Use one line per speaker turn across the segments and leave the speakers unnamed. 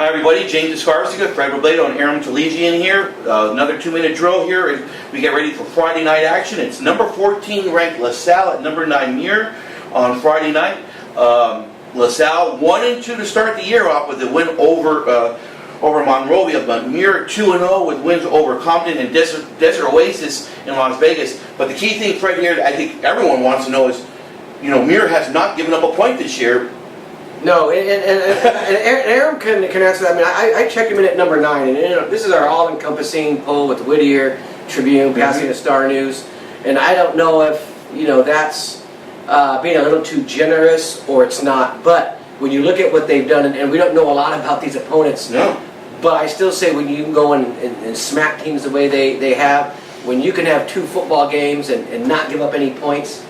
Hi everybody, James Escarcega, Robledo and Aram Tolegian here. Another 2-minute drill here as we get ready for Friday night action. It's number 14 ranked Salle at number 9 Muir on Friday night. Salle 1-2 to start the year off with a win over Monrovia, but Muir 2-0 with wins over Compton and Desert Oasis in Las Vegas. But the key thing, Fred, here, I think everyone wants to know is, Muir has not given up a point this year.
No, and Aram can answer that. I mean, I checked him in at number 9, and this is our all-encompassing poll with Whittier, Tribune, Pasadena Star News, and I don't know if that's being a little too generous or it's not. But when you look at what they've done, and we don't know a lot about these opponents, but I still say when you can go and smack teams the way they have, when you can have 2 football games and not give up any points,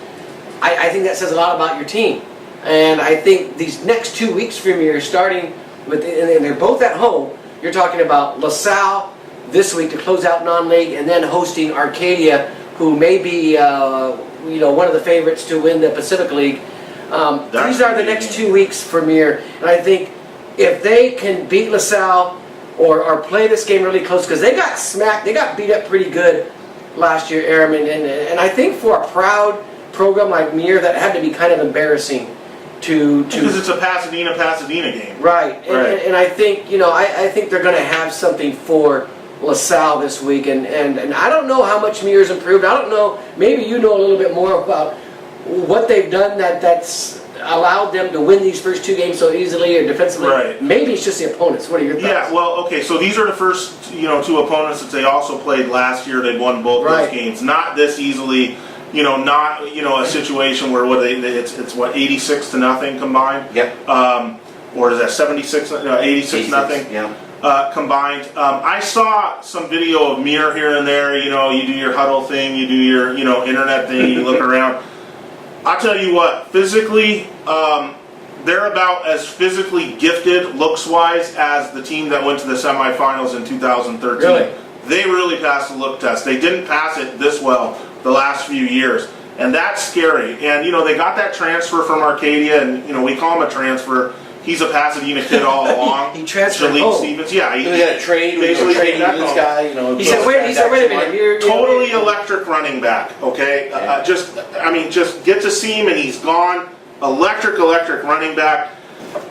I think that says a lot about your team. And I think these next 2 weeks for me are starting with, and they're both at home. You're talking about Salle this week to close out non-league, and then hosting Arcadia, who may be one of the favorites to win the Pacific League. These are the next 2 weeks for Muir, and I think if they can beat Salle or play this game really close, because they got smacked, they got beat up pretty good last year, Aram, and I think for a proud program like Muir, that had to be kind of embarrassing.
Because it's a Pasadena game.
Right. And I think, I think they're going to have something for Salle this week. And I don't know how much Muir's improved. I don't know. Maybe you know a little bit more about what they've done that's allowed them to win these first 2 games so easily or defensively.
Right.
Maybe it's just the opponents. What are your thoughts?
Yeah, well, okay, so these are the first 2 opponents that they also played last year. They won both those games. Not this easily. Not a situation where it's 86-0 combined.
Yep.
Or is that 86-0? Yeah. Combined. I saw some video of Muir here and there. You do your huddle thing, you do your internet thing, you look around. I'll tell you what, physically, they're about as physically gifted, looks-wise, as the team that went to the semifinals in 2013.
Really?
They really passed the look test. They didn't pass it this well the last few years, and that's scary. And they got that transfer from Arcadia, and we call him a transfer. He's a Pasadena kid all along.
He transferred
home. Stevens, yeah.
He had a trade.
Basically
Trading this guy.
He said, wait a minute. You're
totally electric running back. Okay, just get to see him, and he's gone. Electric running back.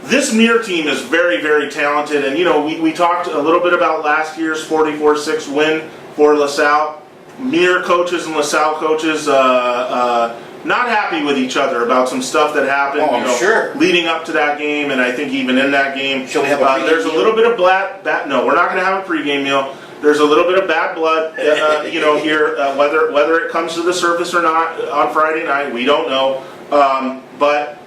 This Muir team is very, very talented, and we talked a little bit about last year's 44-6 win for Salle. Muir coaches and Salle coaches not happy with each other about some stuff that happened.
I'm sure.
Leading up to that game, and I think even in that game,
shall we have a
there's a little bit of no, we're not going to have a pregame meal. There's a little bit of bad blood, here. Whether it comes to the surface or not on Friday night, we don't know. But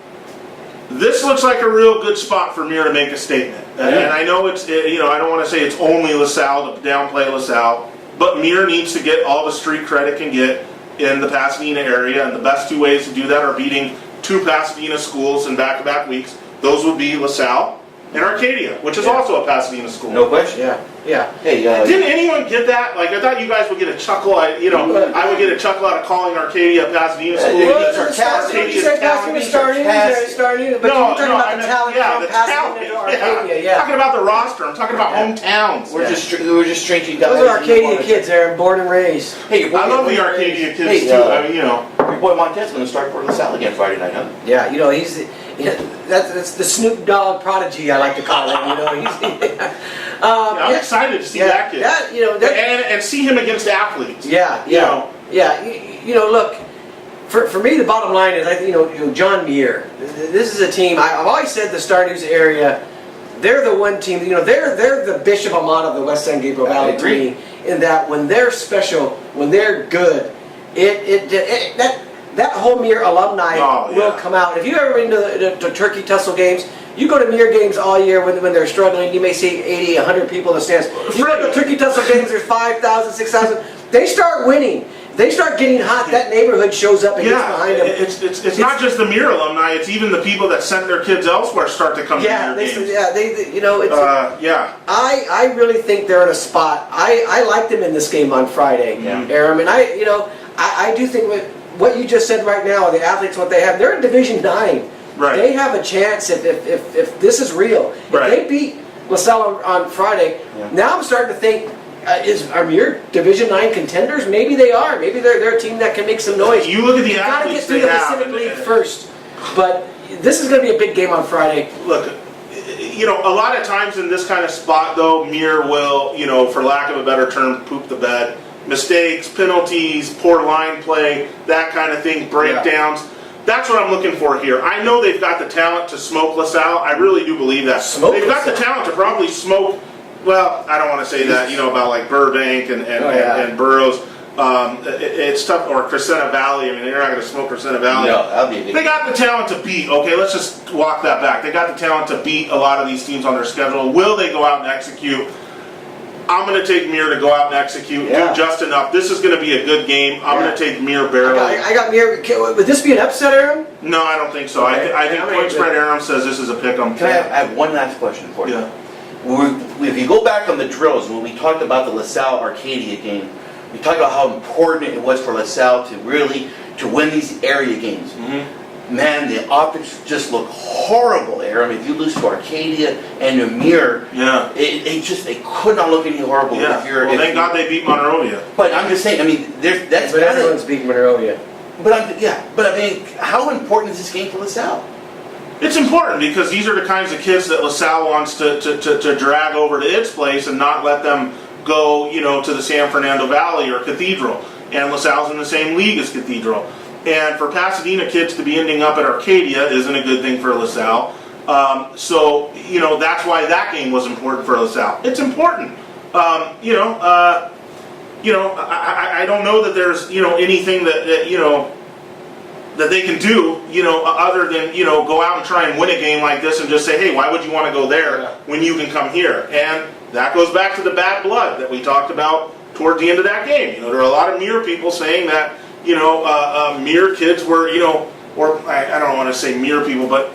this looks like a real good spot for Muir to make a statement. And I know it's, I don't want to say it's only Salle to downplay Salle, but Muir needs to get all the street cred it can get in the Pasadena area, and the best 2 ways to do that are beating 2 Pasadena schools in back-to-back weeks. Those would be Salle and Arcadia, which is also a Pasadena school.
No question.
Yeah.
Hey,
didn't anyone get that? Like, I thought you guys would get a chuckle. I would get a chuckle out of calling Arcadia a Pasadena school.
You said Pasadena Star News, but you're talking about the talent from Pasadena to Arcadia.
I'm talking about the roster. I'm talking about hometowns.
We're just strangely guys.
Those are Arcadia kids there, born and raised.
Hey, I love the Arcadia kids too. I mean,
your boy Montez's going to start for Salle again Friday night, huh?
Yeah, he's that's the Snoop Dogg prodigy, I like to call him.
I'm excited to see that kid. And see him against athletes.
Look, for me, the bottom line is, I think, John Muir. This is a team. I've always said the Star News area. They're the one team. They're the Bishop Amat of the West San Gabriel Valley to me. In that when they're special, when they're good, that whole Muir alumni will come out. If you ever been to the Turkey Tussle games, you go to Muir games all year when they're struggling, you may see 80, 100 people in the stands. You go to the Turkey Tussle games, there's 5,000, 6,000. They start winning. They start getting hot. That neighborhood shows up and gets behind them.
It's not just the Muir alumni. It's even the people that sent their kids elsewhere start to come to Muir games. I really think they're in a spot. I like them in this game on Friday, Aram, and I do think what you just said right now, the athletes, what they have, they're in Division 9. Right.
They have a chance if this is real. If they beat LaSalle on Friday.
Yeah.
Now I'm starting to think, are Muir Division 9 contenders? Maybe they are. Maybe they're a team that can make some noise.
You look at the
You gotta get
athletes
through
they
the
have.
Pacific League first. But this is going to be a big game on Friday.
Look, you know, a lot of times in this kind of spot, though, Muir will, you know, for lack of a better term, poop the bed. Mistakes, penalties, poor line play, that kind of thing, breakdowns. That's what I'm looking for here. I know they've got the talent to smoke LaSalle. I really do believe that. They've got the talent to probably smoke, well, I don't want to say that, you know, about like Burbank and Burroughs. It's tough, or Crescenta Valley. I mean, they're not going to smoke Crescenta Valley.
No, that'll be a big
They got the talent to beat. Okay, let's just walk that back. They got the talent to beat a lot of these teams on their schedule. Will they go out and execute? I'm going to take Muir to go out and execute, do just enough. This is going to be a good game. I'm going to take Muir barely.
I got Muir. Would this be an upset, Aram?
No, I don't think so.
Okay.
I think point spread Aram says this is a pick 'em.
Can I have one last question for you?
Yeah.
If you go back on the drills, when we talked about the LaSalle Arcadia game, we talked about how important it was for LaSalle to really win these area games. Man, the optics just look horrible, Aram. If you lose to Arcadia and to Muir, they could not look any horrible.
Yeah. Well, thank God they beat Monrovia.
But I'm just saying, I mean, that's
But everyone's beating Monrovia.
But I mean, how important is this game for LaSalle?
It's important because these are the kinds of kids that LaSalle wants to drag over to its place and not let them go, you know, to the San Fernando Valley or Cathedral. And LaSalle's in the same league as Cathedral. And for Pasadena kids to be ending up at Arcadia isn't a good thing for LaSalle. So, you know, that's why that game was important for LaSalle. It's important. I don't know that there's, you know, anything that you know, that they can do, you know, other than, you know, go out and try and win a game like this and just say, hey, why would you want to go there when you can come here? And that goes back to the bad blood that we talked about toward the end of that game. You know, there are a lot of Muir people saying that, you know, Muir kids were, you know, or I don't want to say Muir people, but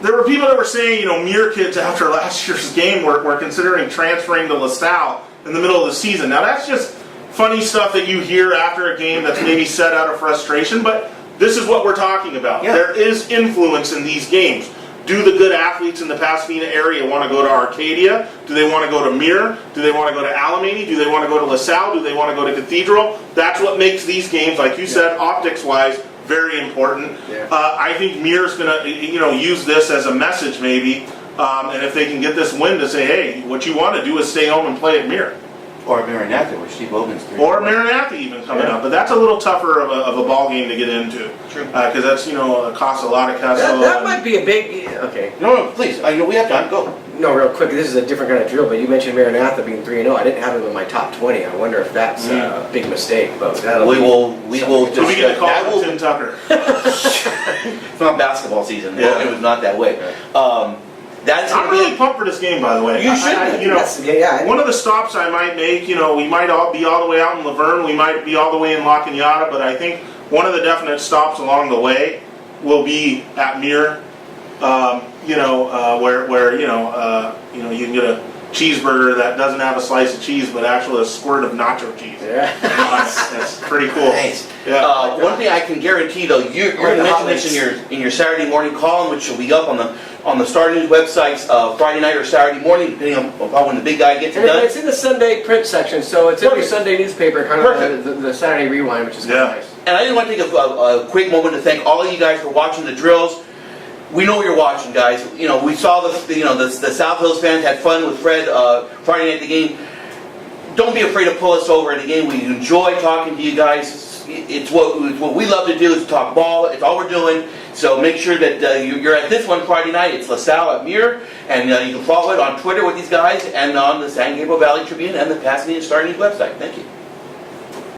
there were people that were saying, you know, Muir kids after last year's game were considering transferring to LaSalle in the middle of the season. Now that's just funny stuff that you hear after a game that's maybe said out of frustration, but this is what we're talking about.
Yeah.
There is influence in these games. Do the good athletes in the Pasadena area want to go to Arcadia? Do they want to go to Muir? Do they want to go to Alamany? Do they want to go to LaSalle? Do they want to go to Cathedral? That's what makes these games, like you said, optics-wise, very important. I think Muir's going to, you know, use this as a message maybe, and if they can get this win to say, hey, what you want to do is stay home and play at Muir.
Or Maranatha, where Steve Logan's 3.
Or Maranatha even coming up, but that's a little tougher of a ball game to get into.
True.
Because that's, you know, it costs a lot of cash.
That might be a big. Okay.
No, please. I know we have time. Go.
No, real quick. This is a different kind of drill, but you mentioned Maranatha being 3-0. I didn't have him in my top 20. I wonder if that's a big mistake. But
We will.
So we get a call
that
from
will,
Tim Tucker.
It's not basketball season.
Yeah.
It was not that way. That's
I'm really pumped for this game, by the way.
You should.
You know, one of the stops I might make, you know, we might all be all the way out in Laverne, we might be all the way in La Cañada, but I think one of the definite stops along the way will be at Muir. Where you can get a cheeseburger that doesn't have a slice of cheese, but actually a squirt of nacho cheese. That's pretty cool.
Nice.
Yeah.
One thing I can guarantee, though, you're going to mention this in your Saturday morning column, which will be up on the Star News websites Friday night or Saturday morning, depending on when the big guy gets it done.
It's in the Sunday print section, so it's every Sunday newspaper, kind of the Saturday rewind, which is kind of nice.
And I just want to take a quick moment to thank all of you guys for watching the drills. We know you're watching, guys. You know, we saw the South Hills fans had fun with Fred Friday night at the game. Don't be afraid to pull us over at the game. We enjoy talking to you guys. It's what we love to do is talk ball. It's all we're doing. So make sure that you're at this one Friday night. It's LaSalle at Muir, and you can follow it on Twitter with these guys and on the San Gabriel Valley Tribune and the Pasadena Star News website. Thank you.